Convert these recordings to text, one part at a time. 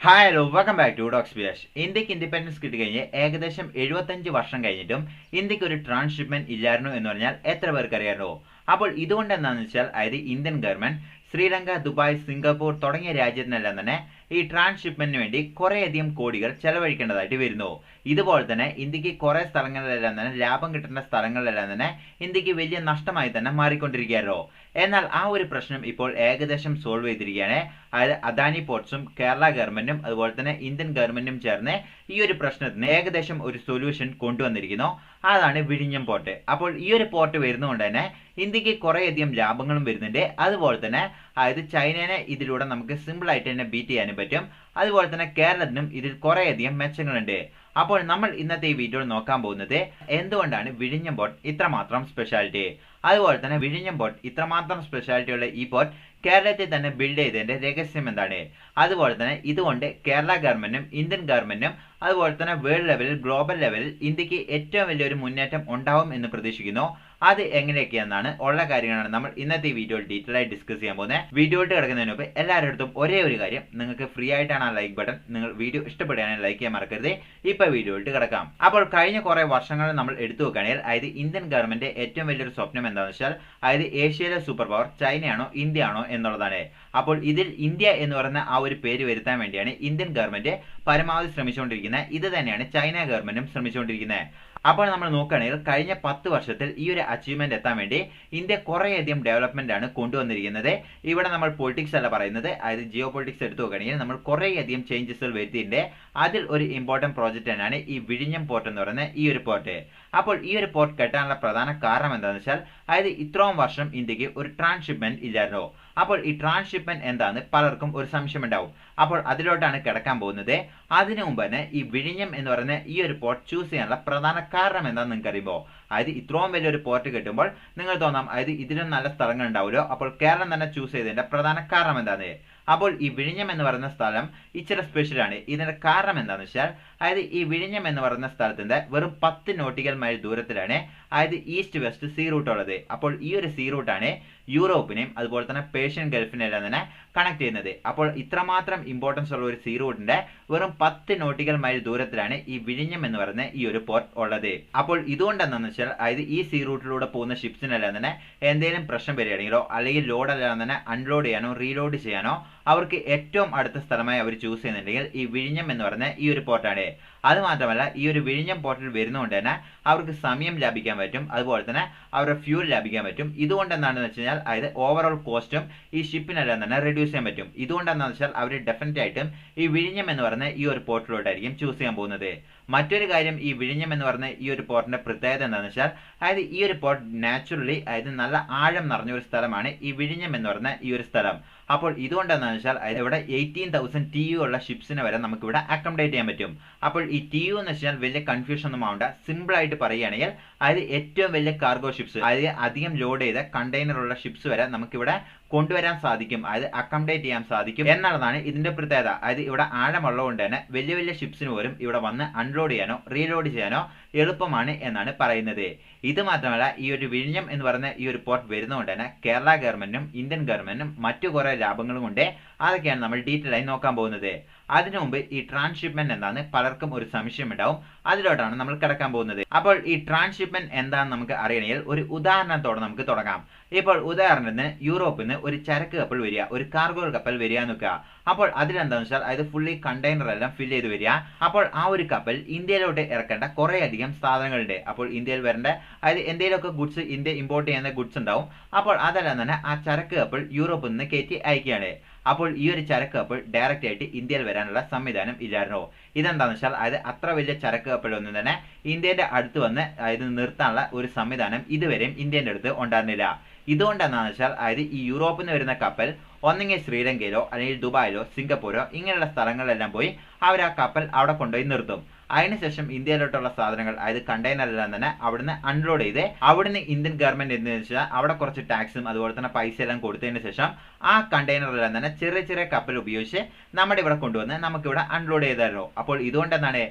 Hi hello welcome back to docs ബിയാഷ്. ഇന്ത്യക്ക് independence കിട്ടിക്കഴിഞ്ഞ് ഏകദേശം 75 വർഷം കഴിഞ്ഞിട്ടും ഇന്ത്യക്ക് ഒരു ട്രാൻസ്ഷിപ്മെന്റ് ഇല്ലായിരുന്നു എന്ന് പറഞ്ഞാൽ എത്ര പേർക്ക് അറിയാമോ? അപ്പോൾ ഇതുകൊണ്ട് എന്താണെന്ന് വെച്ചാൽ Indian government Sri Lanka, Dubai, Singapore തുടങ്ങിയ രാജ്യത്തിനെല്ലാം തന്നെ ഈ ട്രാൻസ്ഷിപ്മെന്റിന് വേണ്ടി കുറേയധികം കോടികൾ ചെലവഴിക്കേണ്ടതായിട്ട് വരുന്നു. ഇതുപോലെ തന്നെ ഇന്ത്യക്ക് കുറേ സ്ഥലങ്ങളിലെല്ലാം തന്നെ ലാഭം കിട്ടുന്ന സ്ഥലങ്ങളിലെല്ലാം തന്നെ ഇന്ത്യക്ക് വലിയ നഷ്ടമായി തന്നെ മാറിക്കൊണ്ടിരിക്കുകയായിരുന്നു. എന്നാൽ ആ ഒരു പ്രശ്നം ഇപ്പോൾ ഏകദേശം സോൾവ് ചെയ്തിരിക്കുകയാണ്. അതായത് അദാനി പോർട്സും കേരള ഗവൺമെന്റും അതുപോലെ തന്നെ ഇന്ത്യൻ ഗവൺമെന്റും ചേർന്ന് ഈ ഒരു പ്രശ്നത്തിന് ഏകദേശം ഒരു സൊല്യൂഷൻ കൊണ്ടുവന്നിരിക്കുന്നു. അതാണ് വിഴിഞ്ഞം പോർട്ട്. അപ്പോൾ ഈ ഒരു പോർട്ട് വരുന്നതുകൊണ്ട് തന്നെ ഇന്ത്യക്ക് കുറേയധികം ലാഭങ്ങളും വരുന്നുണ്ട്. അതുപോലെ തന്നെ ചൈനനെ ഇതിലൂടെ നമുക്ക് സിമ്പിൾ ആയിട്ട് തന്നെ ബീറ്റ് ചെയ്യാനും പറ്റും. അതുപോലെ തന്നെ കേരളത്തിനും ഇതിൽ കുറേയധികം മെച്ചങ്ങളുണ്ട്. അപ്പോൾ നമ്മൾ ഇന്നത്തെ ഈ വീഡിയോയിൽ നോക്കാൻ പോകുന്നത് എന്തുകൊണ്ടാണ് വിഴിഞ്ഞം പോർട്ട് ഇത്രമാത്രം സ്പെഷ്യാലിറ്റി, അതുപോലെ തന്നെ വിഴിഞ്ഞം പോർട്ട് ഇത്രമാത്രം സ്പെഷ്യാലിറ്റി ഉള്ള ഈ പോർട്ട് കേരളത്തിൽ തന്നെ ബിൽഡ് ചെയ്തതിന്റെ രഹസ്യം എന്താണ്, അതുപോലെ തന്നെ ഇതുകൊണ്ട് കേരള ഗവൺമെന്റും ഇന്ത്യൻ ഗവൺമെന്റും അതുപോലെ തന്നെ വേൾഡ് ലെവലിൽ ഗ്ലോബൽ ലെവലിൽ ഇന്ത്യക്ക് ഏറ്റവും വലിയൊരു മുന്നേറ്റം ഉണ്ടാവും എന്ന് പ്രതീക്ഷിക്കുന്നു. അത് എങ്ങനെയൊക്കെയെന്നാണ് ഉള്ള കാര്യങ്ങളാണ് നമ്മൾ ഇന്നത്തെ ഈ വീഡിയോയിൽ ഡീറ്റെയിൽ ആയി ഡിസ്കസ് ചെയ്യാൻ പോകുന്നത്. വീഡിയോയിട്ട് കിടക്കുന്നതിന് മുമ്പ് എല്ലാവരുടെ അടുത്തും ഒരേ ഒരു കാര്യം, നിങ്ങൾക്ക് ഫ്രീ ആയിട്ടാണ് ആ ലൈക്ക് ബട്ടൺ. നിങ്ങൾ വീഡിയോ ഇഷ്ടപ്പെടുകയാണെങ്കിൽ ലൈക്ക് ചെയ്യാൻ മറക്കരുത്. ഇപ്പൊ വീഡിയോയിട്ട് കിടക്കാം. അപ്പോൾ കഴിഞ്ഞ കുറെ വർഷങ്ങൾ നമ്മൾ എടുത്തു നോക്കുകയാണെങ്കിൽ ഇന്ത്യൻ ഗവൺമെന്റ് ഏറ്റവും വലിയൊരു സ്വപ്നം എന്താണെന്ന് വെച്ചാൽ ഏഷ്യയിലെ സൂപ്പർ പവർ ചൈനയാണോ ഇന്ത്യ ആണോ എന്നുള്ളതാണ്. അപ്പോൾ ഇതിൽ ഇന്ത്യ എന്ന് പറയുന്ന ആ ഒരു പേര് വരുത്താൻ വേണ്ടിയാണ് ഇന്ത്യൻ ഗവൺമെന്റ് പരമാവധി ശ്രമിച്ചുകൊണ്ടിരിക്കുന്നത്. ഇത് തന്നെയാണ് ചൈന ഗവൺമെന്റും ശ്രമിച്ചുകൊണ്ടിരിക്കുന്നത്. അപ്പോൾ നമ്മൾ നോക്കുകയാണെങ്കിൽ കഴിഞ്ഞ 10 വർഷത്തിൽ ഈ ഒരു അച്ചീവ്മെന്റ് എത്താൻ വേണ്ടി ഇന്ത്യ കുറേയധികം ഡെവലപ്മെന്റ് ആണ് കൊണ്ടുവന്നിരിക്കുന്നത്. ഇവിടെ നമ്മൾ പൊളിറ്റിക്സ് അല്ല പറയുന്നത്, ജിയോ പൊളിറ്റിക്സ് എടുത്തു നോക്കുകയാണെങ്കിൽ നമ്മൾ കുറേയധികം ചേഞ്ചസുകൾ വരുത്തിയിട്ടുണ്ട്. അതിൽ ഒരു ഇമ്പോർട്ടന്റ് പ്രോജക്റ്റ് തന്നെയാണ് ഈ വിഴിഞ്ഞം പോർട്ട് എന്ന് പറയുന്ന ഈ ഒരു പോർട്ട്. അപ്പോൾ ഈ ഒരു പോർട്ട് കെട്ടാനുള്ള പ്രധാന കാരണം എന്താണെന്ന് വെച്ചാൽ ഇത്രയും വർഷം ഇന്ത്യക്ക് ഒരു ട്രാൻസ്ഷിപ്മെന്റ് ഇല്ലായിരുന്നു. അപ്പോൾ ഈ ട്രാൻസ്ഷിപ്മെന്റ് എന്താണെന്ന് പലർക്കും ഒരു സംശയം ഉണ്ടാവും. അപ്പോൾ അതിലോട്ടാണ് കിടക്കാൻ പോകുന്നത്. അതിനു മുമ്പ് തന്നെ ഈ വിഴിഞ്ഞം എന്ന് പറയുന്ന ഈ ഒരു പോർട്ട് ചൂസ് ചെയ്യാനുള്ള പ്രധാന കാരണം എന്താണെന്ന് നിങ്ങൾക്ക് അറിയുമോ? ഇത്രയും വലിയൊരു പോർട്ട് കിട്ടുമ്പോൾ നിങ്ങൾ തോന്നാം ഇതിലും നല്ല സ്ഥലങ്ങൾ ഉണ്ടാവുമല്ലോ, അപ്പോൾ കേരളം തന്നെ ചൂസ് ചെയ്തതിന്റെ പ്രധാന കാരണം എന്താണ്? അപ്പോൾ ഈ വിഴിഞ്ഞം എന്ന് പറയുന്ന സ്ഥലം ഇച്ചിരി സ്പെഷ്യലാണ്. ഇതിന്റെ കാരണം എന്താണെന്ന് വെച്ചാൽ ഈ വിഴിഞ്ഞം എന്ന് പറയുന്ന സ്ഥലത്തിന്റെ വെറും 10 നോട്ടിക്കൽ മൈൽ ദൂരത്തിലാണ് ഈസ്റ്റ് വെസ്റ്റ് സീ റൂട്ട് ഉള്ളത്. അപ്പോൾ ഈ ഒരു സീ റൂട്ടാണ് യൂറോപ്പിനെയും അതുപോലെ തന്നെ പേർഷ്യൻ ഗൾഫിനെല്ലാം തന്നെ കണക്ട് ചെയ്യുന്നത്. അപ്പോൾ ഇത്രമാത്രം ഇമ്പോർട്ടൻസ് ഉള്ള ഒരു സീ റൂട്ടിന്റെ വെറും 10 നോട്ടിക്കൽ മൈൽ ദൂരത്തിലാണ് ഈ വിഴിഞ്ഞം എന്ന് പറയുന്ന ഈ ഒരു പോർട്ട് ഉള്ളത്. അപ്പോൾ ഇതുകൊണ്ട് എന്താണെന്ന് വെച്ചാൽ ഈ സീ റൂട്ടിലൂടെ പോകുന്ന ഷിപ്സിനെല്ലാം തന്നെ എന്തെങ്കിലും പ്രശ്നം വരികയാണെങ്കിലോ അല്ലെങ്കിൽ ലോഡെല്ലാം തന്നെ അൺലോഡ് ചെയ്യാനോ റീലോഡ് ചെയ്യാനോ അവർക്ക് ഏറ്റവും അടുത്ത സ്ഥലമായി അവർ ചൂസ് ചെയ്യുന്നുണ്ടെങ്കിൽ ഈ വിഴിഞ്ഞം എന്ന് പറയുന്ന ഈ ഒരു പോർട്ടാണ്. അത് മാത്രമല്ല ഈ ഒരു വിഴിഞ്ഞം പോർട്ടിൽ വരുന്നതുകൊണ്ട് തന്നെ അവർക്ക് സമയം ലാഭിക്കാൻ പറ്റും, അതുപോലെ തന്നെ അവരുടെ ഫ്യൂൽ ലാഭിക്കാൻ പറ്റും. ഇതുകൊണ്ട് എന്താണെന്ന് വെച്ച് കഴിഞ്ഞാൽ ഓവറോൾ കോസ്റ്റും ഈ ഷിപ്പിനെല്ലാം തന്നെ റെഡ്യൂസ് ചെയ്യാൻ പറ്റും. ഇതുകൊണ്ട് എന്താണെന്ന് വെച്ചാൽ അവർ ഡെഫിനറ്റ് ആയിട്ടും ഈ വിഴിഞ്ഞം എന്ന് പറയുന്ന ഈ ഒരു പോർട്ടിലോട്ടായിരിക്കും ചൂസ് ചെയ്യാൻ പോകുന്നത്. മറ്റൊരു കാര്യം, ഈ വിഴിഞ്ഞം എന്ന് പറയുന്ന ഈ ഒരു പോർട്ടിന്റെ പ്രത്യേകത എന്താണെന്ന് വെച്ചാൽ ഈ ഒരു പോർട്ട് നാച്ചുറലി നല്ല ആഴം നിറഞ്ഞ ഒരു സ്ഥലമാണ് ഈ വിഴിഞ്ഞം എന്ന് പറയുന്ന ഈ ഒരു സ്ഥലം. അപ്പോൾ ഇതുകൊണ്ട് എന്താണെന്ന് വെച്ചാൽ ഇവിടെ 18,000 TU ഉള്ള ഷിപ്സിനെ വരെ നമുക്ക് ഇവിടെ അക്കോമഡേറ്റ് ചെയ്യാൻ പറ്റും. അപ്പോൾ ഈ TU എന്ന് വെച്ചാൽ വലിയ കൺഫ്യൂഷൻ ഒന്നും ആവണ്ട. സിമ്പിൾ ആയിട്ട് പറയുകയാണെങ്കിൽ ഏറ്റവും വലിയ കാർഗോ ഷിപ്സ്, അധികം ലോഡ് ചെയ്ത കണ്ടെയ്നർ ഉള്ള ഷിപ്സ് വരെ നമുക്കിവിടെ കൊണ്ടുവരാൻ സാധിക്കും, അക്കോമഡേറ്റ് ചെയ്യാൻ സാധിക്കും എന്നുള്ളതാണ് ഇതിന്റെ പ്രത്യേകത. ഇവിടെ ആഴമുള്ളതുകൊണ്ട് തന്നെ വലിയ വലിയ ഷിപ്സിന് പോലും ഇവിടെ വന്ന് അൺലോഡ് ചെയ്യാനോ റീലോഡ് ചെയ്യാനോ എളുപ്പമാണ് എന്നാണ് പറയുന്നത്. ഇത് മാത്രമല്ല ഈ ഒരു വിഴിഞ്ഞം എന്ന് പറയുന്ന ഈ ഒരു പോർട്ട് വരുന്നതുകൊണ്ട് തന്നെ കേരള ഗവൺമെന്റും ഇന്ത്യൻ ഗവൺമെന്റും മറ്റു കുറെ ലാഭങ്ങളും ഉണ്ട്. അതൊക്കെയാണ് നമ്മൾ ഡീറ്റെയിൽ ആയി നോക്കാൻ പോകുന്നത്. അതിനു മുമ്പ് ഈ ട്രാൻസ്ഷിപ്മെന്റ് എന്താണെന്ന് പലർക്കും ഒരു സംശയം ഉണ്ടാവും. അതിലോട്ടാണ് നമ്മൾ കിടക്കാൻ പോകുന്നത്. അപ്പോൾ ഈ ട്രാൻസ്ഷിപ്മെന്റ് എന്താണെന്ന് നമുക്ക് അറിയണമെങ്കിൽ ഒരു ഉദാഹരണത്തോടെ നമുക്ക് തുടങ്ങാം. ഇപ്പോൾ ഉദാഹരണത്തിന് യൂറോപ്പിൽ നിന്ന് ഒരു ചരക്ക് കപ്പൽ വരിക, ഒരു കാർഗോ കപ്പൽ വരിക നോക്കുക. അപ്പോൾ അതിലെന്താണെന്ന് വെച്ചാൽ ഫുള്ളി കണ്ടെയ്നർ എല്ലാം ഫില്ല് ചെയ്ത് വരിക. അപ്പോൾ ആ ഒരു കപ്പൽ ഇന്ത്യയിലോട്ട് ഇറക്കേണ്ട കുറേ അധികം സാധനങ്ങളുണ്ട്. അപ്പോൾ ഇന്ത്യയിൽ വരേണ്ട എന്തെങ്കിലുമൊക്കെ ഗുഡ്സ്, ഇന്ത്യ ഇമ്പോർട്ട് ചെയ്യുന്ന ഗുഡ്സ് ഉണ്ടാവും. അപ്പോൾ അതെല്ലാം തന്നെ ആ ചരക്ക് കപ്പൽ യൂറോപ്പിൽ നിന്ന് കയറ്റി അയക്കുകയാണ്. അപ്പോൾ ഈ ഒരു ചരക്ക് കപ്പൽ ഡയറക്റ്റ് ആയിട്ട് ഇന്ത്യയിൽ വരാനുള്ള സംവിധാനം ഇല്ലായിരുന്നു. ഇതെന്താണെന്ന് വെച്ചാൽ അത്ര വലിയ ചരക്ക് കപ്പലൊന്നും തന്നെ ഇന്ത്യയുടെ അടുത്ത് വന്ന് നിർത്താനുള്ള ഒരു സംവിധാനം ഇതുവരെയും ഇന്ത്യൻ്റെ അടുത്ത് ഉണ്ടായിരുന്നില്ല. ഇതുകൊണ്ട് എന്താണെന്ന് വെച്ചാൽ ഈ യൂറോപ്പിൽ നിന്ന് വരുന്ന കപ്പൽ ഒന്നെങ്കിൽ ശ്രീലങ്കയിലോ അല്ലെങ്കിൽ ദുബായിലോ സിംഗപ്പൂരോ ഇങ്ങനെയുള്ള സ്ഥലങ്ങളിലെല്ലാം പോയി അവർ ആ കപ്പൽ അവിടെ കൊണ്ടുപോയി നിർത്തും. അതിനുശേഷം ഇന്ത്യയിലോട്ടുള്ള സാധനങ്ങൾ കണ്ടെയ്നറെല്ലാം തന്നെ അവിടുന്ന് അൺലോഡ് ചെയ്ത് അവിടുന്ന് ഇന്ത്യൻ ഗവൺമെന്റ് എന്ന് വെച്ചാൽ അവിടെ കുറച്ച് ടാക്സും അതുപോലെ തന്നെ പൈസ എല്ലാം കൊടുത്തതിന് ശേഷം ആ കണ്ടെയ്നറെല്ലാം തന്നെ ചെറിയ ചെറിയ കപ്പൽ ഉപയോഗിച്ച് നമ്മുടെ ഇവിടെ കൊണ്ടുവന്ന് നമുക്കിവിടെ അൺലോഡ് ചെയ്തായിരുന്നു. അപ്പോൾ ഇതുകൊണ്ട് എന്താണ്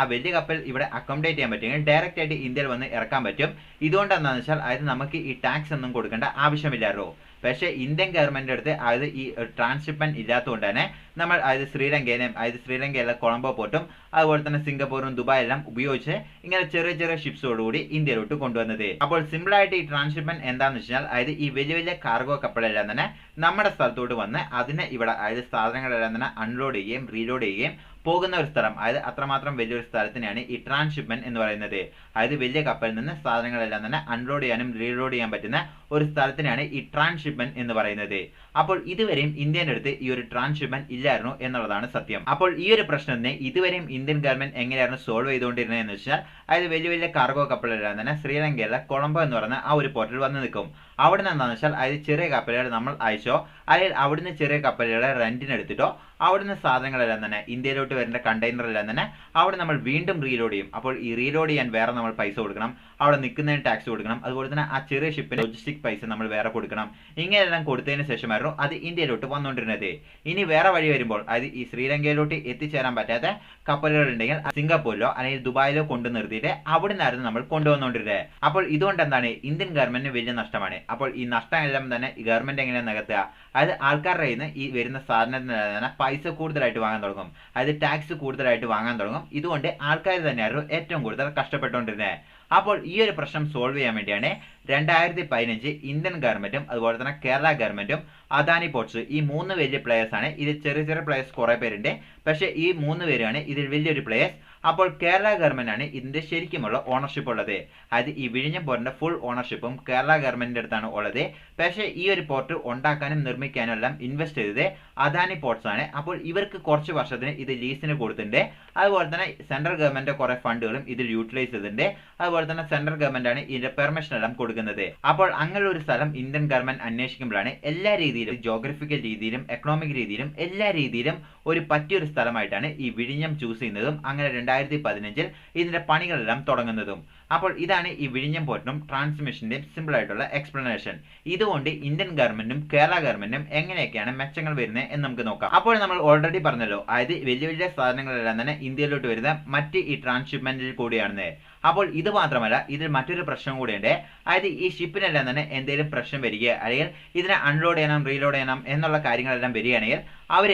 ആ വലിയ കപ്പൽ ഇവിടെ അക്കോമഡേറ്റ് ചെയ്യാൻ പറ്റുമെങ്കിൽ ഡയറക്റ്റ് ആയിട്ട് ഇന്ത്യയിൽ വന്ന് ഇറക്കാൻ പറ്റും. ഇതുകൊണ്ട് എന്താണെന്ന് വെച്ചാൽ നമുക്ക് ഈ ടാക്സ് ഒന്നും കൊടുക്കേണ്ട ആവശ്യമില്ലായിരുന്നു. പക്ഷേ ഇന്ത്യൻ ഗവൺമെന്റിന്റെ അടുത്ത് ഈ ട്രാൻസ്ഷിപ്മെന്റ് ഇല്ലാത്തതുകൊണ്ട് തന്നെ നമ്മൾ അതായത് ശ്രീലങ്കയിലെ കൊളംബോ പോർട്ടും അതുപോലെ തന്നെ സിംഗപ്പൂരും ദുബായെല്ലാം ഉപയോഗിച്ച് ഇങ്ങനെ ചെറിയ ചെറിയ ഷിപ്സോടുകൂടി ഇന്ത്യയിലോട്ട് കൊണ്ടുവന്നത്. അപ്പോൾ സിമ്പിൾ ആയിട്ട് ഈ ട്രാൻസ്ഷിപ്മെന്റ് എന്താണെന്ന് വെച്ചാൽ അതായത് ഈ വലിയ വലിയ കാർഗോ കപ്പലെല്ലാം തന്നെ നമ്മുടെ സ്ഥലത്തോട്ട് വന്ന് അതിനെ ഇവിടെ അതായത് സാധനങ്ങളെല്ലാം തന്നെ അൺലോഡ് ചെയ്യുകയും റീലോഡ് ചെയ്യുകയും പോകുന്ന ഒരു സ്ഥലം, അതായത് അത്രമാത്രം വലിയൊരു സ്ഥലത്തിനാണ് ഈ ട്രാൻസ്ഷിപ്മെന്റ് എന്ന് പറയുന്നത്. അതായത് വലിയ കപ്പലിൽ നിന്ന് സാധനങ്ങളെല്ലാം തന്നെ അൺലോഡ് ചെയ്യാനും റീലോഡ് ചെയ്യാൻ പറ്റുന്ന ഒരു സ്ഥലത്തിനാണ് ഈ ട്രാൻസ്ഷിപ്മെന്റ് എന്ന് പറയുന്നത്. അപ്പോൾ ഇതുവരെയും ഇന്ത്യയുടെ അടുത്ത് ഈ ഒരു ട്രാൻസ്ഷിപ്മെന്റ് ഇല്ലായിരുന്നു എന്നുള്ളതാണ് സത്യം. അപ്പോൾ ഈ ഒരു പ്രശ്നത്തിനെ ഇതുവരെയും ഇന്ത്യൻ ഗവൺമെന്റ് എങ്ങനെയായിരുന്നു സോൾവ് ചെയ്തുകൊണ്ടിരുന്നത് എന്ന് വെച്ചാൽ അതായത് വലിയ വലിയ കാർഗോ കപ്പലെല്ലാം തന്നെ ശ്രീലങ്കയിലെ കൊളംബോ എന്ന് പറയുന്ന ആ ഒരു പോർട്ടിൽ വന്ന് നിൽക്കും. അവിടെ നിന്ന് എന്താണെന്ന് വെച്ചാൽ അതായത് ചെറിയ കപ്പലുകൾ നമ്മൾ അയച്ചോ അല്ലെങ്കിൽ അവിടുന്ന് ചെറിയ കപ്പലുകളെ റെന്റിനെടുത്തിട്ടോ അവിടുന്ന് സാധനങ്ങളെല്ലാം തന്നെ ഇന്ത്യയിലോട്ട് വരുന്ന കണ്ടെയ്നറെല്ലാം തന്നെ അവിടെ നമ്മൾ വീണ്ടും റീലോഡ് ചെയ്യും. അപ്പോൾ ഈ റീലോഡ് ചെയ്യാൻ വേറെ നമ്മൾ പൈസ കൊടുക്കണം, അവിടെ നിൽക്കുന്നതിന് ടാക്സ് കൊടുക്കണം, അതുപോലെ തന്നെ ആ ചെറിയ ഷിപ്പിന് ലോജിസ്റ്റിക് പൈസ നമ്മൾ വേറെ കൊടുക്കണം. ഇങ്ങനെയെല്ലാം കൊടുത്തതിന് ശേഷമായിരുന്നു അത് ഇന്ത്യയിലോട്ട് വന്നുകൊണ്ടിരുന്നത്. ഇനി വേറെ വഴി വരുമ്പോൾ അതായത് ഈ ശ്രീലങ്കയിലോട്ട് എത്തിച്ചേരാൻ പറ്റാത്ത കപ്പലുകൾ ഉണ്ടെങ്കിൽ സിംഗപ്പൂരിലോ അല്ലെങ്കിൽ ദുബായിലോ കൊണ്ടു നിർത്തിയിട്ട് അവിടെ നിന്നായിരുന്നു നമ്മൾ കൊണ്ടുവന്നുകൊണ്ടിരുന്നത്. അപ്പോൾ ഇതുകൊണ്ട് എന്താണ് ഇന്ത്യൻ ഗവൺമെന്റിന് വലിയ നഷ്ടമാണ്. അപ്പോൾ ഈ നഷ്ടമെല്ലാം തന്നെ ഈ ഗവൺമെന്റ് എങ്ങനെയാണ് നികത്തുക? അതായത് ആൾക്കാരുടെ കയ്യിൽ നിന്ന് ഈ വരുന്ന സാധനത്തിന് തന്നെ പൈസ കൂടുതലായിട്ട് വാങ്ങാൻ തുടങ്ങും, അതായത് ടാക്സ് കൂടുതലായിട്ട് വാങ്ങാൻ തുടങ്ങും. ഇതുകൊണ്ട് ആൾക്കാർ തന്നെയായിരുന്നു ഏറ്റവും കൂടുതൽ കഷ്ടപ്പെട്ടുകൊണ്ടിരുന്നത്. അപ്പോൾ ഈ ഒരു പ്രശ്നം സോൾവ് ചെയ്യാൻ വേണ്ടിയാണ് 2015 ഇന്ത്യൻ ഗവൺമെന്റും അതുപോലെ തന്നെ കേരള ഗവൺമെന്റും അദാനി പോർട്സ് ഈ 3 വലിയ പ്ലേയേഴ്സ് ആണ്. ഇതിൽ ചെറിയ ചെറിയ പ്ലേയേഴ്സ് കുറെ പേരുണ്ട്, പക്ഷേ ഈ 3 പേരാണ് ഇതിൽ വലിയൊരു പ്ലേയേഴ്സ്. അപ്പോൾ കേരള ഗവൺമെന്റ് ആണ് ഇതിന്റെ ശരിക്കുമുള്ള ഓണർഷിപ്പ് ഉള്ളത്. അതായത് ഈ വിഴിഞ്ഞം പോർട്ടിന്റെ ഫുൾ ഓണർഷിപ്പും കേരള ഗവൺമെന്റിന്റെ അടുത്താണ് ഉള്ളത്. പക്ഷേ ഈ ഒരു പോർട്ട് ഉണ്ടാക്കാനും നിർമ്മിക്കാനും എല്ലാം ഇൻവെസ്റ്റ് ചെയ്തത് അദാനി പോർട്സ് ആണ്. അപ്പോൾ ഇവർക്ക് കുറച്ച് വർഷത്തിന് ഇത് ലീസിന് കൊടുത്തിട്ടുണ്ട്. അതുപോലെ തന്നെ സെൻട്രൽ ഗവൺമെന്റ് കുറെ ഫണ്ടുകളും ഇതിൽ യൂട്ടിലൈസ് ചെയ്തിട്ടുണ്ട്. അതുപോലെ തന്നെ സെൻട്രൽ ഗവൺമെന്റ് ആണ് ഇതിന്റെ പെർമിഷൻ എല്ലാം കൊടുക്കുന്നത്. അപ്പോൾ അങ്ങനെ ഒരു സ്ഥലം ഇന്ത്യൻ ഗവൺമെന്റ് അന്വേഷിക്കുമ്പോഴാണ് എല്ലാ രീതിയിലും ജോഗ്രഫിക്കൽ രീതിയിലും എക്കണോമിക് രീതിയിലും എല്ലാ രീതിയിലും ഒരു പറ്റിയൊരു സ്ഥലമായിട്ടാണ് ഈ വിഴിഞ്ഞം ചൂസ് ചെയ്യുന്നതും അങ്ങനെ 2015 ഇതിന്റെ പണികളെല്ലാം തുടങ്ങുന്നതും. അപ്പോൾ ഇതാണ് ഈ വിഴിഞ്ഞം പോർട്ടിനും ട്രാൻസ്മിഷന്റെയും സിമ്പിൾ ആയിട്ടുള്ള എക്സ്പ്ലനേഷൻ. ഇതുകൊണ്ട് ഇന്ത്യൻ ഗവൺമെന്റും കേരള ഗവൺമെന്റും എങ്ങനെയൊക്കെയാണ് മെച്ചങ്ങൾ വരുന്നത് എന്ന് നമുക്ക് നോക്കാം. അപ്പോൾ നമ്മൾ ഓൾറെഡി പറഞ്ഞല്ലോ, അതായത് വലിയ വലിയ സാധനങ്ങളെല്ലാം തന്നെ ഇന്ത്യയിലോട്ട് വരുന്ന മറ്റ് ഈ ട്രാൻസ്ഷിപ്മെന്റിൽ കൂടിയാണ്. അപ്പോൾ ഇത് മാത്രമല്ല, ഇതിൽ മറ്റൊരു പ്രശ്നം കൂടിയുണ്ട്. അതായത് ഈ ഷിപ്പിനെല്ലാം തന്നെ എന്തെങ്കിലും പ്രശ്നം വരിക അല്ലെങ്കിൽ ഇതിനെ അൺലോഡ് ചെയ്യണം റീലോഡ് ചെയ്യണം എന്നുള്ള കാര്യങ്ങളെല്ലാം വരികയാണെങ്കിൽ അവർ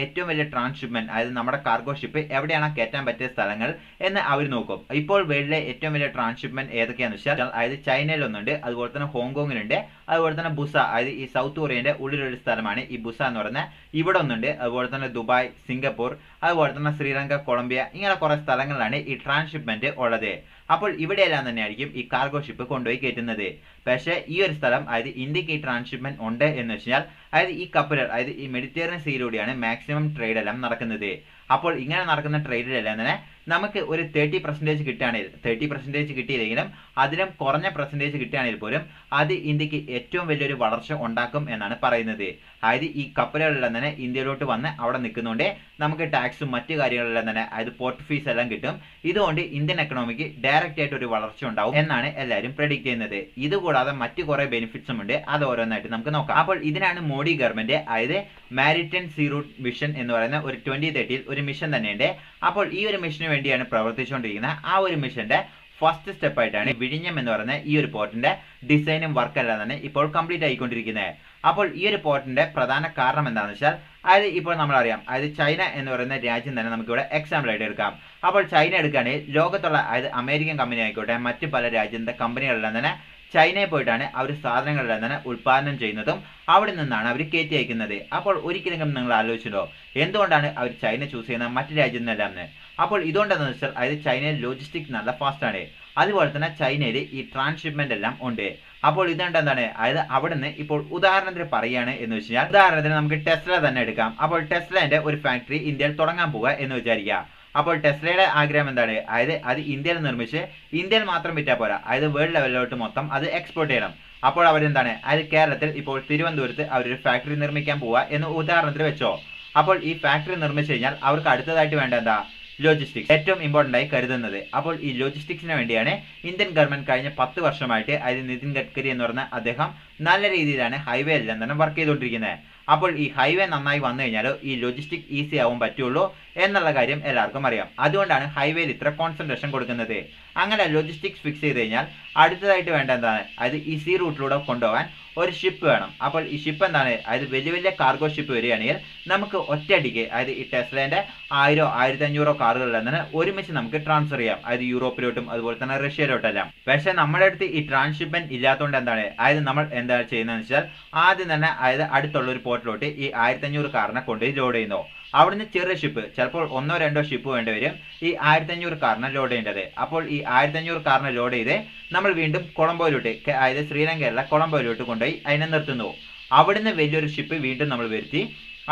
ഏറ്റവും വലിയ ട്രാൻസ്ഷിപ്മെന്റ് അതായത് നമ്മുടെ കാർഗോ ഷിപ്പ് എവിടെയാണ് കയറ്റാൻ പറ്റിയ സ്ഥലങ്ങൾ എന്ന് അവർ നോക്കും. ഇപ്പോൾ വേൾഡിലെ ഏറ്റവും വലിയ ട്രാൻസ്ഷിപ്മെന്റ് ഏതൊക്കെയാണെന്ന് വെച്ചാൽ അതായത് ചൈനയിൽ ഒന്നുണ്ട്, അതുപോലെ തന്നെ ഹോങ്കോങ്ങിലുണ്ട്, അതുപോലെ തന്നെ ബുസ അതായത് ഈ സൗത്ത് കൊറിയന്റെ ഉള്ളിലൊരു സ്ഥലമാണ് ഈ ബുസ എന്ന് പറയുന്നത്, ഇവിടെ ഒന്നുണ്ട്. അതുപോലെ തന്നെ ദുബായ്, സിംഗപ്പൂർ, അതുപോലെ തന്നെ ശ്രീലങ്ക, കൊളംബിയ, ഇങ്ങനെ കുറെ സ്ഥലങ്ങളിലാണ് ഈ ട്രാൻസ്ഷിപ്മെന്റ് ഉള്ളത്. അപ്പോൾ ഇവിടെയെല്ലാം തന്നെയായിരിക്കും ഈ കാർഗോ ഷിപ്പ് കൊണ്ടുപോയി കയറ്റുന്നത്. പക്ഷേ ഈ ഒരു സ്ഥലം അതായത് ഇന്ത്യക്ക് ഈ ട്രാൻസ്ഷിപ്മെന്റ് ഉണ്ട് എന്ന് വെച്ചാൽ അതായത് ഈ കപ്പലുകൾ അതായത് ഈ മെഡിറ്ററേനിയൻ സീയിലൂടെയാണ് മാക്സിമം ട്രേഡ് എല്ലാം നടക്കുന്നത്. അപ്പോൾ ഇങ്ങനെ നടക്കുന്ന ട്രേഡിലെല്ലാം തന്നെ നമുക്ക് ഒരു 30% കിട്ടുകയാണെങ്കിൽ 30% കിട്ടിയില്ലെങ്കിലും അതിലും കുറഞ്ഞ പെർസെൻറ്റേജ് കിട്ടുകയാണെങ്കിൽ പോലും അത് ഇന്ത്യക്ക് ഏറ്റവും വലിയൊരു വളർച്ച ഉണ്ടാക്കും എന്നാണ് പറയുന്നത്. അതായത് ഈ കപ്പലുകളെല്ലാം തന്നെ ഇന്ത്യയിലോട്ട് വന്ന് അവിടെ നിൽക്കുന്നുണ്ട്, നമുക്ക് ടാക്സും മറ്റു കാര്യങ്ങളെല്ലാം തന്നെ അതായത് പോർട്ട് ഫീസ് എല്ലാം കിട്ടും. ഇതുകൊണ്ട് ഇന്ത്യൻ എക്കണോമിക്ക് ഡയറക്റ്റ് ആയിട്ട് ഒരു വളർച്ച ഉണ്ടാവും എന്നാണ് എല്ലാവരും പ്രെഡിക്റ്റ് ചെയ്യുന്നത്. ഇതുകൂടാതെ മറ്റു കുറെ ബെനിഫിറ്റ്സും ഉണ്ട്, അത് ഓരോന്നായിട്ട് നമുക്ക് നോക്കാം. അപ്പോൾ ഇതിനാണ് മോഡി ഗവൺമെന്റ് അതായത് മാരിടൈം സീ റൂട്ട് മിഷൻ എന്ന് പറയുന്ന ഒരു 2030 ഒരു മിഷൻ തന്നെയുണ്ട്. അപ്പോൾ ഈ ഒരു മിഷന് വേണ്ടിയാണ് പ്രവർത്തിച്ചുകൊണ്ടിരിക്കുന്നത്. ആ ഒരു മിഷന്റെ ഫസ്റ്റ് സ്റ്റെപ്പ് ആയിട്ടാണ് വിഴിഞ്ഞം എന്ന് പറയുന്ന ഈ ഒരു പോർട്ടിന്റെ ഡിസൈനും വർക്കെല്ലാം തന്നെ ഇപ്പോൾ കംപ്ലീറ്റ് ആയിക്കൊണ്ടിരിക്കുന്നത്. അപ്പോൾ ഈ ഒരു പോർട്ടിന്റെ പ്രധാന കാരണം എന്താണെന്ന് വെച്ചാൽ അതായത് ഇപ്പോൾ നമ്മളറിയാം അതായത് ചൈന എന്ന് പറയുന്ന രാജ്യം തന്നെ നമുക്കിവിടെ എക്സാമ്പിൾ ആയിട്ട് എടുക്കാം. അപ്പോൾ ചൈന എടുക്കുകയാണെങ്കിൽ ലോകത്തുള്ള അതായത് അമേരിക്കൻ കമ്പനി ആയിക്കോട്ടെ മറ്റു പല രാജ്യത്തെ കമ്പനികളെല്ലാം തന്നെ ചൈനയിൽ പോയിട്ടാണ് അവർ സാധനങ്ങളെല്ലാം തന്നെ ഉൽപ്പാദനം ചെയ്യുന്നതും അവിടെ നിന്നാണ് അവർ കയറ്റി അയക്കുന്നത്. അപ്പോൾ ഒരിക്കലെങ്കിലും നിങ്ങൾ ആലോചിച്ചല്ലോ എന്തുകൊണ്ടാണ് അവർ ചൈന ചൂസ് ചെയ്യുന്നത് മറ്റു രാജ്യത്തിനെല്ലാം? അപ്പോൾ ഇതുകൊണ്ടെന്ന് വെച്ചാൽ അതായത് ചൈനയിൽ ലോജിസ്റ്റിക്സ് നല്ല ഫാസ്റ്റ് ആണ്, അതുപോലെ തന്നെ ചൈനയിൽ ഈ ട്രാൻസ്ഷിപ്മെന്റ് എല്ലാം ഉണ്ട്. അപ്പോൾ ഇതുകൊണ്ട് എന്താണ് അതായത് അവിടുന്ന് ഇപ്പോൾ ഉദാഹരണത്തിന് പറയുകയാണ് എന്ന് വെച്ച് കഴിഞ്ഞാൽ ഉദാഹരണത്തിന് നമുക്ക് ടെസ്ല തന്നെ എടുക്കാം. അപ്പോൾ ടെസ്ലന്റെ ഒരു ഫാക്ടറി ഇന്ത്യയിൽ തുടങ്ങാൻ പോവുക എന്ന് വിചാരിക്കുക. അപ്പോൾ ടെസ്ലയുടെ ആഗ്രഹം എന്താണ് അതായത് അത് ഇന്ത്യയിൽ നിർമ്മിച്ച് ഇന്ത്യയിൽ മാത്രം വിറ്റാൽ പോരാ, അതായത് വേൾഡ് ലെവലിലോട്ട് മൊത്തം അത് എക്സ്പോർട്ട് ചെയ്യണം. അപ്പോൾ അവരെന്താണ് അതായത് കേരളത്തിൽ ഇപ്പോൾ തിരുവനന്തപുരത്ത് അവരൊരു ഫാക്ടറി നിർമ്മിക്കാൻ പോവുക എന്ന് ഉദാഹരണത്തിന് വെച്ചോ. അപ്പോൾ ഈ ഫാക്ടറി നിർമ്മിച്ചു കഴിഞ്ഞാൽ അവർക്ക് അടുത്തതായിട്ട് വേണ്ട എന്താ ലോജിസ്റ്റിക്സ് ഏറ്റവും ഇമ്പോർട്ടൻ്റ് ആയി കരുതുന്നത്. അപ്പോൾ ഈ ലോജിസ്റ്റിക്സിന് വേണ്ടിയാണ് ഇന്ത്യൻ ഗവൺമെന്റ് കഴിഞ്ഞ 10 വർഷമായിട്ട് അതായത് നിതിൻ ഗഡ്കരി എന്ന് പറഞ്ഞ അദ്ദേഹം നല്ല രീതിയിലാണ് ഹൈവേ എല്ലാം തന്നെ വർക്ക് ചെയ്തുകൊണ്ടിരിക്കുന്നത്. അപ്പോൾ ഈ ഹൈവേ നന്നായി വന്നു കഴിഞ്ഞാൽ ഈ ലോജിസ്റ്റിക് ഈസി ആവാൻ പറ്റുള്ളൂ എന്നുള്ള കാര്യം എല്ലാവർക്കും അറിയാം. അതുകൊണ്ടാണ് ഹൈവേയിൽ ഇത്ര കോൺസെൻട്രേഷൻ കൊടുക്കുന്നത്. അങ്ങനെ ലോജിസ്റ്റിക്സ് ഫിക്സ് ചെയ്ത് കഴിഞ്ഞാൽ അടുത്തതായിട്ട് വേണ്ട എന്താണ് അതായത് ഈ സീ റൂട്ടിലൂടെ കൊണ്ടുപോകാൻ ഒരു ഷിപ്പ് വേണം. അപ്പോൾ ഈ ഷിപ്പ് എന്താണ്, അതായത് വലിയ വലിയ കാർഗോ ഷിപ്പ് വരികയാണെങ്കിൽ നമുക്ക് ഒറ്റയടിക്ക് അതായത് ഈ ടെസ്ലയുടെ 1000-1500 കാറുകളിൽ തന്നെ ഒരുമിച്ച് നമുക്ക് ട്രാൻസ്ഫർ ചെയ്യാം, അതായത് യൂറോപ്പിലോട്ടും അതുപോലെ തന്നെ റഷ്യയിലോട്ടെല്ലാം. പക്ഷേ നമ്മുടെ അടുത്ത് ഈ ട്രാൻസ്ഷിപ്മെന്റ് ഇല്ലാത്തതുകൊണ്ട് എന്താണ്, അതായത് നമ്മൾ എന്താ ചെയ്യുന്നതെന്ന് വെച്ചാൽ ആദ്യം തന്നെ അതായത് അടുത്തുള്ള ഒരു പോർട്ടിലോട്ട് ഈ 1500 കാറിനെ കൊണ്ടുപോയി ലോഡ് ചെയ്യുന്നു. അവിടുന്ന് ചെറിയ ഷിപ്പ്, ചിലപ്പോൾ 1-2 ഷിപ്പ് വേണ്ടി വരും ഈ 1500 കാറിനെ ലോഡ് ചെയ്യേണ്ടത്. അപ്പോൾ ഈ 1500 കാറിനെ ലോഡ് ചെയ്ത് നമ്മൾ വീണ്ടും കൊളംബോയിലോട്ട്, അതായത് ശ്രീലങ്കയിലുള്ള കൊളംബോയിലോട്ട് കൊണ്ടുപോയി അതിനെ നിർത്തുന്നു. അവിടുന്ന് വലിയൊരു ഷിപ്പ് വീണ്ടും നമ്മൾ വരുത്തി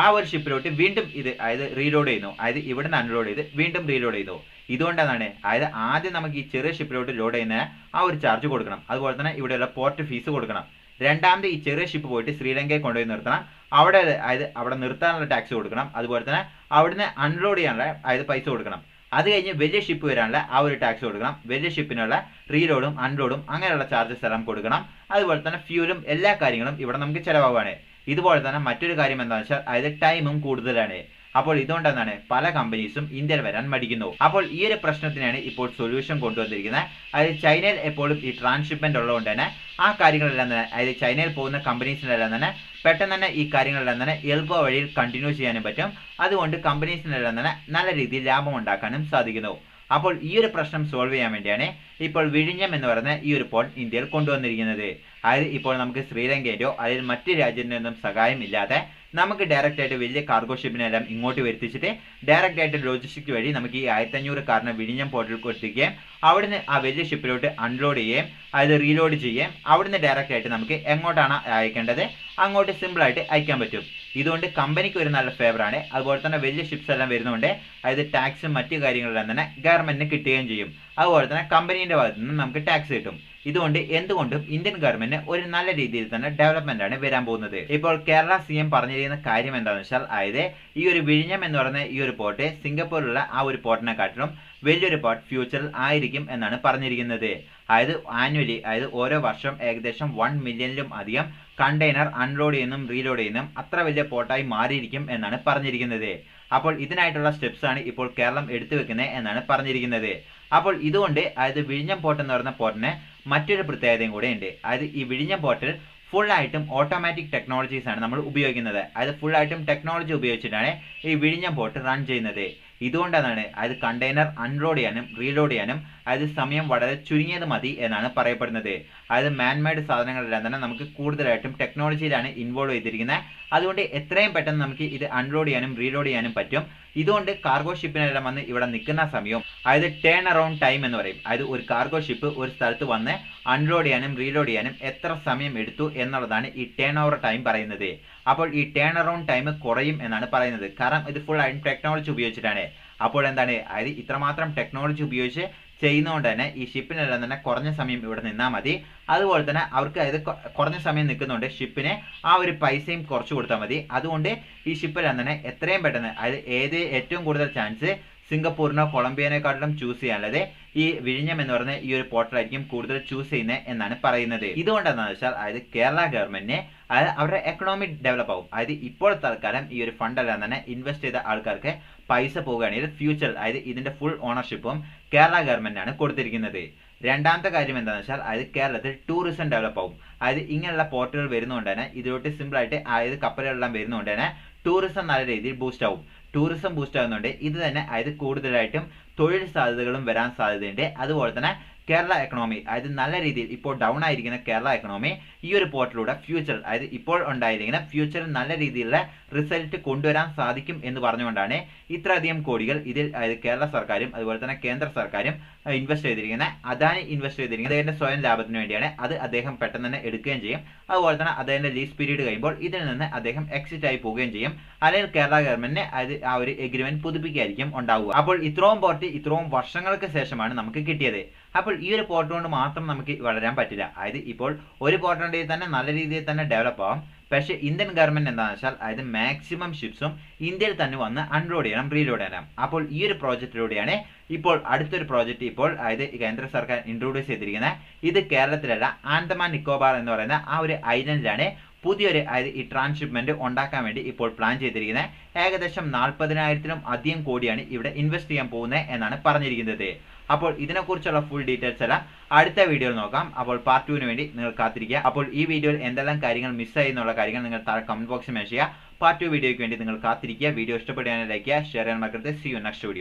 ആ ഒരു ഷിപ്പിലോട്ട് വീണ്ടും ഇത് അതായത് റീലോഡ് ചെയ്യുന്നു, അതായത് ഇവിടുന്ന് അൺലോഡ് ചെയ്ത് വീണ്ടും റീലോഡ് ചെയ്യുന്നു. ഇതുകൊണ്ടാണ് അതായത് ആദ്യം നമുക്ക് ഈ ചെറിയ ഷിപ്പിലോട്ട് ലോഡ് ചെയ്യുന്ന ആ ഒരു ചാർജ് കൊടുക്കണം, അതുപോലെ തന്നെ ഇവിടെയുള്ള പോർട്ട് ഫീസ് കൊടുക്കണം. രണ്ടാമത് ഈ ചെറിയ ഷിപ്പ് പോയിട്ട് ശ്രീലങ്കയിൽ കൊണ്ടുപോയി നിർത്തണം, അവിടെ അതായത് അവിടെ നിർത്താനുള്ള ടാക്സ് കൊടുക്കണം, അതുപോലെ തന്നെ അവിടുന്ന് അൺലോഡ് ചെയ്യാനുള്ള അതായത് പൈസ കൊടുക്കണം. അത് കഴിഞ്ഞ് വലിയ ഷിപ്പ് വരാനുള്ള ആ ഒരു ടാക്സ് കൊടുക്കണം, വലിയ ഷിപ്പിനുള്ള റീലോഡും അൺലോഡും അങ്ങനെയുള്ള ചാർജസ് എല്ലാം കൊടുക്കണം. അതുപോലെ തന്നെ ഫ്യൂലും എല്ലാ കാര്യങ്ങളും ഇവിടെ നമുക്ക് ചിലവാകുകയാണ്. ഇതുപോലെ തന്നെ മറ്റൊരു കാര്യം എന്താണെന്ന് വെച്ചാൽ അതായത് ടൈമും കൂടുതലാണ്. അപ്പോൾ ഇതുകൊണ്ടെന്നാണ് പല കമ്പനീസും ഇന്ത്യയിൽ വരാൻ മടിക്കുന്നു. അപ്പോൾ ഈ ഒരു പ്രശ്നത്തിനാണ് ഇപ്പോൾ സൊല്യൂഷൻ കൊണ്ടുവന്നിരിക്കുന്നത്. അതായത് ചൈനയിൽ എപ്പോഴും ഈ ട്രാൻസ്ഷിപ്മെന്റ് ഉള്ളതുകൊണ്ട് തന്നെ ആ കാര്യങ്ങളെല്ലാം തന്നെ അതായത് ചൈനയിൽ പോകുന്ന കമ്പനീസിനെല്ലാം തന്നെ പെട്ടെന്ന് തന്നെ ഈ കാര്യങ്ങളെല്ലാം തന്നെ എളുപ്പ വഴിയിൽ കണ്ടിന്യൂ ചെയ്യാനും പറ്റും. അതുകൊണ്ട് കമ്പനീസിനെല്ലാം തന്നെ നല്ല രീതിയിൽ ലാഭം ഉണ്ടാക്കാനും സാധിക്കുന്നു. അപ്പോൾ ഈ ഒരു പ്രശ്നം സോൾവ് ചെയ്യാൻ വേണ്ടിയാണ് ഇപ്പോൾ വിഴിഞ്ഞം എന്ന് പറയുന്ന ഈ ഒരു പോർട്ട് ഇന്ത്യയിൽ കൊണ്ടുവന്നിരിക്കുന്നത്. അതായത് ഇപ്പോൾ നമുക്ക് ശ്രീലങ്കയിലോ അല്ലെങ്കിൽ മറ്റ് രാജ്യത്തിൽ നിന്നും സഹായം ഇല്ലാതെ നമുക്ക് ഡയറക്റ്റ് ആയിട്ട് വലിയ കാർഗോ ഷിപ്പിനെല്ലാം ഇങ്ങോട്ട് വരുത്തിച്ചിട്ട് ഡയറക്റ്റ് ആയിട്ട് ലോജിസ്റ്റിക് വഴി നമുക്ക് ഈ 1500 കാറിനെ വിഴിഞ്ഞം പോർട്ടിൽ കൊടുത്തിരിക്കുകയും അവിടുന്ന് ആ വലിയ ഷിപ്പിലോട്ട് അൺലോഡ് ചെയ്യുകയും അതായത് റീലോഡ് ചെയ്യുകയും അവിടുന്ന് ഡയറക്റ്റ് ആയിട്ട് നമുക്ക് എങ്ങോട്ടാണ് അയക്കേണ്ടത് അങ്ങോട്ട് സിമ്പിളായിട്ട് അയക്കാൻ പറ്റും. ഇതുകൊണ്ട് കമ്പനിക്ക് ഒരു നല്ല ഫേവറാണ്. അതുപോലെ തന്നെ വലിയ ഷിപ്സ് എല്ലാം വരുന്നതുകൊണ്ട് അതായത് ടാക്സും മറ്റു കാര്യങ്ങളെല്ലാം തന്നെ ഗവൺമെന്റിന് കിട്ടുകയും ചെയ്യും. അതുപോലെ തന്നെ കമ്പനീൻ്റെ ഭാഗത്തു നിന്ന് നമുക്ക് ടാക്സ് കിട്ടും. ഇതുകൊണ്ട് എന്തുകൊണ്ടും ഇന്ത്യൻ ഗവൺമെന്റിന് ഒരു നല്ല രീതിയിൽ തന്നെ ഡെവലപ്മെന്റ് ആണ് വരാൻ പോകുന്നത്. ഇപ്പോൾ കേരള CM പറഞ്ഞിരിക്കുന്ന കാര്യം എന്താണെന്ന് വെച്ചാൽ അതായത് ഈ ഒരു വിഴിഞ്ഞം എന്ന് പറയുന്ന ഈ ഒരു പോർട്ട് സിംഗപ്പൂരിലുള്ള ആ ഒരു പോർട്ടിനെക്കാട്ടിലും വലിയൊരു പോർട്ട് ഫ്യൂച്ചറിൽ ആയിരിക്കും എന്നാണ് പറഞ്ഞിരിക്കുന്നത്. അതായത് ആനുവലി അതായത് ഓരോ വർഷം ഏകദേശം 1 മില്യണിലും അധികം കണ്ടെയ്നർ അൺലോഡ് ചെയ്യുന്നതും റീലോഡ് ചെയ്യുന്നതും അത്ര വലിയ പോർട്ടായി മാറിയിരിക്കും എന്നാണ് പറഞ്ഞിരിക്കുന്നത്. അപ്പോൾ ഇതിനായിട്ടുള്ള സ്റ്റെപ്സ് ആണ് ഇപ്പോൾ കേരളം എടുത്തു വെക്കുന്നത് എന്നാണ് പറഞ്ഞിരിക്കുന്നത്. അപ്പോൾ ഇതുകൊണ്ട് അതായത് വിഴിഞ്ഞം പോർട്ട് എന്ന് പറയുന്ന പോർട്ടിന് മറ്റൊരു പ്രത്യേകതയും കൂടെ ഉണ്ട്. അതായത് ഈ വിഴിഞ്ഞം പോർട്ടിൽ ഫുൾ ആയിട്ടും ഓട്ടോമാറ്റിക് ടെക്നോളജീസ് ആണ് നമ്മൾ ഉപയോഗിക്കുന്നത്. അതായത് ഫുൾ ആയിട്ടും ടെക്നോളജി ഉപയോഗിച്ചിട്ടാണ് ഈ വിഴിഞ്ഞം പോർട്ട് റൺ ചെയ്യുന്നത്. ഇതുകൊണ്ടാണ് അതായത് കണ്ടെയ്നർ അൺലോഡ് ചെയ്യാനും റീലോഡ് ചെയ്യാനും അതായത് സമയം വളരെ ചുരുങ്ങിയത് മതി എന്നാണ് പറയപ്പെടുന്നത്. അതായത് മാൻമെയ്ഡ് സാധനങ്ങളെല്ലാം തന്നെ നമുക്ക് കൂടുതലായിട്ടും ടെക്നോളജിയിലാണ് ഇൻവോൾവ് ചെയ്തിരിക്കുന്നത്. അതുകൊണ്ട് എത്രയും പെട്ടെന്ന് നമുക്ക് ഇത് അൺലോഡ് ചെയ്യാനും റീലോഡ് ചെയ്യാനും പറ്റും. ഇതുകൊണ്ട് കാർഗോ ഷിപ്പിനെല്ലാം വന്ന് ഇവിടെ നിൽക്കുന്ന സമയം അതായത് ടേൺ അറൗണ്ട് ടൈം എന്ന് പറയും. അതായത് ഒരു കാർഗോ ഷിപ്പ് ഒരു സ്ഥലത്ത് വന്ന് അൺലോഡ് ചെയ്യാനും റീലോഡ് ചെയ്യാനും എത്ര സമയം എടുത്തു എന്നുള്ളതാണ് ഈ ടേൺ ഓവർ ടൈം പറയുന്നത്. അപ്പോൾ ഈ ടേൺ അറൗണ്ട് ടൈം കുറയും എന്നാണ് പറയുന്നത്. കാരണം ഇത് ഫുൾ ആയിട്ട് ടെക്നോളജി ഉപയോഗിച്ചിട്ടാണ്. അപ്പോൾ എന്താണ് അതായത് ഇത്രമാത്രം ടെക്നോളജി ഉപയോഗിച്ച് ചെയ്യുന്നതുകൊണ്ട് തന്നെ ഈ ഷിപ്പിനെല്ലാം തന്നെ കുറഞ്ഞ സമയം ഇവിടെ നിന്നാൽ മതി. അതുപോലെ തന്നെ അവർക്ക് അതായത് കുറഞ്ഞ സമയം നിൽക്കുന്നുണ്ട് ഷിപ്പിന് ആ ഒരു പൈസയും കുറച്ച് കൊടുത്താൽ മതി. അതുകൊണ്ട് ഈ ഷിപ്പെല്ലാം തന്നെ എത്രയും പെട്ടെന്ന് അതായത് ഏറ്റവും കൂടുതൽ ചാൻസ് സിംഗപ്പൂരിനോ കൊളംബിയനെക്കാട്ടിലും ചൂസ് ചെയ്യാനുള്ളത് ഈ വിഴിഞ്ഞം എന്ന് പറയുന്ന ഈ ഒരു പോർട്ടലായിരിക്കും കൂടുതൽ ചൂസ് ചെയ്യുന്നത് എന്നാണ് പറയുന്നത്. ഇതുകൊണ്ടെന്താണെന്ന് വെച്ചാൽ അതായത് കേരള ഗവൺമെന്റിന് അതായത് അവരുടെ എക്കണോമി ഡെവലപ്പ് ആവും. അതായത് ഇപ്പോൾ തൽക്കാലം ഈ ഒരു ഫണ്ടെല്ലാം തന്നെ ഇൻവെസ്റ്റ് ചെയ്ത ആൾക്കാർക്ക് പൈസ പോവുകയാണെങ്കിൽ ഫ്യൂച്ചർ അതായത് ഇതിന്റെ ഫുൾ ഓണർഷിപ്പും കേരള ഗവൺമെന്റാണ് കൊടുത്തിരിക്കുന്നത്. രണ്ടാമത്തെ കാര്യം എന്താണെന്ന് വെച്ചാൽ അതായത് കേരളത്തിൽ ടൂറിസം ഡെവലപ്പ് ആവും. അതായത് ഇങ്ങനെയുള്ള പോർട്ടുകൾ വരുന്നതുകൊണ്ട് തന്നെ ഇതിലോട്ട് സിമ്പിളായിട്ട് അതായത് കപ്പലുകളെല്ലാം വരുന്നതുകൊണ്ട് തന്നെ ടൂറിസം നല്ല രീതിയിൽ ബൂസ്റ്റ് ആവും. ടൂറിസം ബൂസ്റ്റ് ആകുന്നുണ്ട് ഇത് തന്നെ അതായത് കൂടുതലായിട്ടും തൊഴിൽ സാധ്യതകളും വരാൻ സാധ്യതയുണ്ട്. അതുപോലെ തന്നെ കേരള എക്കണോമി അതായത് നല്ല രീതിയിൽ ഇപ്പോൾ ഡൗൺ ആയിരിക്കുന്ന കേരള എക്കണോമി ഈ ഒരു പോർട്ടിലൂടെ ഫ്യൂച്ചർ അതായത് ഇപ്പോൾ ഉണ്ടായിരിക്കുന്ന ഫ്യൂച്ചറിൽ നല്ല രീതിയിലുള്ള റിസൾട്ട് കൊണ്ടുവരാൻ സാധിക്കും എന്ന് പറഞ്ഞുകൊണ്ടാണ് ഇത്രയധികം കോടികൾ ഇതിൽ അതായത് കേരള സർക്കാരും അതുപോലെ തന്നെ കേന്ദ്ര സർക്കാരും ഇൻവെസ്റ്റ് ചെയ്തിരിക്കുന്നത്. അദാനി ഇൻവെസ്റ്റ് ചെയ്തിരിക്കുന്നത് അദ്ദേഹത്തിന്റെ സ്വയം ലാഭത്തിന് വേണ്ടിയാണ്. അത് അദ്ദേഹം പെട്ടെന്ന് തന്നെ എടുക്കുകയും ചെയ്യും. അതുപോലെ തന്നെ അദ്ദേഹത്തിന്റെ ലീസ് പീരീഡ് കഴിയുമ്പോൾ ഇതിൽ നിന്ന് അദ്ദേഹം എക്സിറ്റ് ആയി പോവുകയും ചെയ്യും. അല്ലെങ്കിൽ കേരള ഗവൺമെന്റിന് അത് ആ ഒരു എഗ്രിമെന്റ് പുതുപ്പിക്കുകയായിരിക്കും ഉണ്ടാവുക. അപ്പോൾ ഇത്രയും പോർട്ട് ഇത്രയും വർഷങ്ങൾക്ക് ശേഷമാണ് നമുക്ക് കിട്ടിയത്. അപ്പോൾ ഈ ഒരു പോർട്ട് കൊണ്ട് മാത്രം നമുക്ക് വളരാൻ പറ്റില്ല. അതായത് ഇപ്പോൾ ഒരു പോർട്ട് ഉണ്ടെങ്കിൽ തന്നെ നല്ല രീതിയിൽ തന്നെ ഡെവലപ്പ് ആവും. പക്ഷേ ഇന്ത്യൻ ഗവൺമെന്റ് എന്താണെന്ന് വെച്ചാൽ അതായത് മാക്സിമം ഷിപ്സും ഇന്ത്യയിൽ തന്നെ വന്ന് അൺലോഡ് ചെയ്യണം റീലോഡ് ചെയ്യണം. അപ്പോൾ ഈ ഒരു പ്രോജക്റ്റിലൂടെയാണ് ഇപ്പോൾ അടുത്തൊരു പ്രോജക്റ്റ് ഇപ്പോൾ അതായത് കേന്ദ്ര സർക്കാർ ഇൻട്രൊഡ്യൂസ് ചെയ്തിരിക്കുന്നത്. ഇത് കേരളത്തിലല്ല ആൻഡമാൻ നിക്കോബാർ എന്ന് പറയുന്ന ആ ഒരു ഐലൻഡിലാണ് പുതിയൊരു ഈ ട്രാൻസ്ഷിപ്മെന്റ് ഉണ്ടാക്കാൻ വേണ്ടി ഇപ്പോൾ പ്ലാൻ ചെയ്തിരിക്കുന്നത്. ഏകദേശം 40,000-ത്തിലും അധികം കോടിയാണ് ഇവിടെ ഇൻവെസ്റ്റ് ചെയ്യാൻ പോകുന്നത് എന്നാണ് പറഞ്ഞിരിക്കുന്നത്. അപ്പോൾ ഇതിനെക്കുറിച്ചുള്ള ഫുൾ ഡീറ്റെയിൽസ് എല്ലാം അടുത്ത വീഡിയോയിൽ നോക്കാം. അപ്പോൾ പാർട്ട് 2-ന് വേണ്ടി നിങ്ങൾ കാത്തിരിക്കുക. അപ്പോൾ ഈ വീഡിയോയിൽ എന്തെല്ലാം കാര്യങ്ങൾ മിസ്സായി എന്നുള്ള കാര്യങ്ങൾ നിങ്ങൾ താഴെ കമന്റ് ബോക്സിൽ മെൻഷൻ ചെയ്യുക. പാർട്ട് 2 വീഡിയോയ്ക്ക് വേണ്ടി നിങ്ങൾ കാത്തിരിക്കുക. വീഡിയോ ഇഷ്ടപ്പെടുകയാണെങ്കിൽ ലൈക്ക് ചെയ്യുക, ഷെയർ ചെയ്യാൻ മറക്കരുത്. See you next video.